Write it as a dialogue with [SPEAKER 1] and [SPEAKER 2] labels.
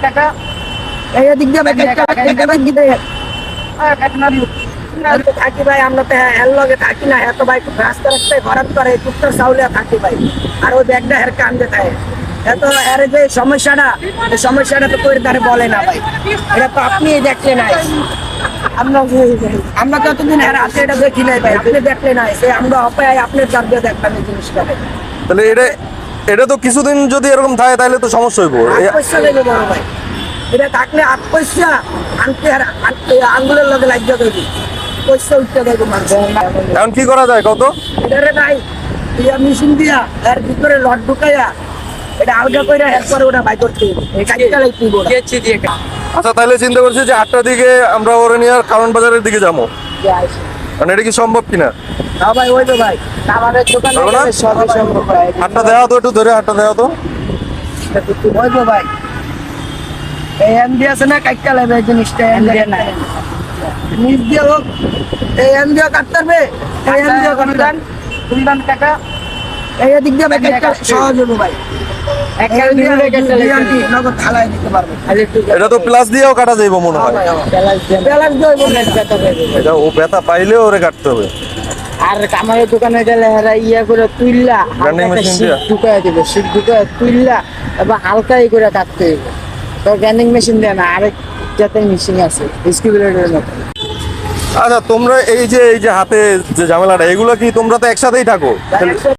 [SPEAKER 1] টাকা
[SPEAKER 2] এই দিক দিয়ে থাকি ভাই, আমরা তো এর লগে থাকি না, এত ভাই রাস্তা রাস্তায় ঘরাত করে কুত্তার চাউলে থাকি ভাই। আর ওই ব্যাগটা হের কান্দে থাকে এত, এর যে সমস্যাটা, এই সমস্যাটা তো করে তারে বলে না ভাই। এটা তো আপনি দেখলে নাই, আমরা কতদিন এর হাতে এটা দেখি নাই ভাই, আপনি দেখলে নাই, সে আমরা অপায় আপনার চাপ দিয়ে দেখলাম এই জিনিসটা ভাই।
[SPEAKER 3] তাহলে এটা তো কিছুদিন যদি এরকম থাকে তাহলে তো সমস্যা হইব।
[SPEAKER 2] পয়সা দেবে বড় ভাই, এটা থাকলে আট পয়সা আনতে আর আঙ্গুলের লগে লাগিয়ে দেবে, পয়সা উঠতে দেবে মানুষ।
[SPEAKER 3] এখন কি করা যায় কত?
[SPEAKER 2] এটারে ভাই মেশিন দিয়া এর ভিতরে লট ঢুকাইয়া এটা আলগা করে একবার ওটা বাই করতে হবে, কাজটা লাগতে হবে।
[SPEAKER 3] আচ্ছা, তাহলে চিন্তা করছি যে 8টার দিকে আমরা ওরে নিয়ে কারণ বাজারের দিকে যাবো, মানে এটা কি সম্ভব কিনা?
[SPEAKER 2] না ভাই, ওই তো ভাই আমাদের দোকানে
[SPEAKER 3] হবে না?
[SPEAKER 2] সবই সম্ভব ভাই।
[SPEAKER 3] 8টা দেওয়া তো, একটু ধরে 8টা দেওয়া তো।
[SPEAKER 2] ওই তো ভাই এই এম দিয়ে আছে না, কাটতে লাগবে এই জিনিসটা, এম দিয়ে না নিজ দিয়ে হোক, এই এম দিয়ে কাটতে হবে, এই এম দিয়ে কাটতে
[SPEAKER 1] টাকা
[SPEAKER 2] এই দিক দিয়ে ভাই কাটতে সহজ হবে ভাই। নগদ থালায় দিতে পারবে।
[SPEAKER 3] এটা তো প্লাস দিয়েও কাটা যাইব মনে হয়।
[SPEAKER 2] ব্যালেন্স দিয়ে
[SPEAKER 3] এটা ও ব্যথা পাইলেও ওরে কাটতে হবে।
[SPEAKER 1] আর আমাদের দোকানে গেলে এরা ইয়া করে তুইল্লা
[SPEAKER 3] Grinding machine দিয়া?
[SPEAKER 1] ঢুকায় দিবে, শীত ঢুকায় তুইল্লা এবার হালকা ই করে কাটতে হবে। তো গ্রাইন্ডিং মেশিন দেয় না, আরেক জাতের মেশিন আছে স্কিউলেটের মতো।
[SPEAKER 3] আচ্ছা, তোমরা এই যে হাতে যে ঝামেলাটা, এগুলো কি তোমরা তো একসাথেই থাকো?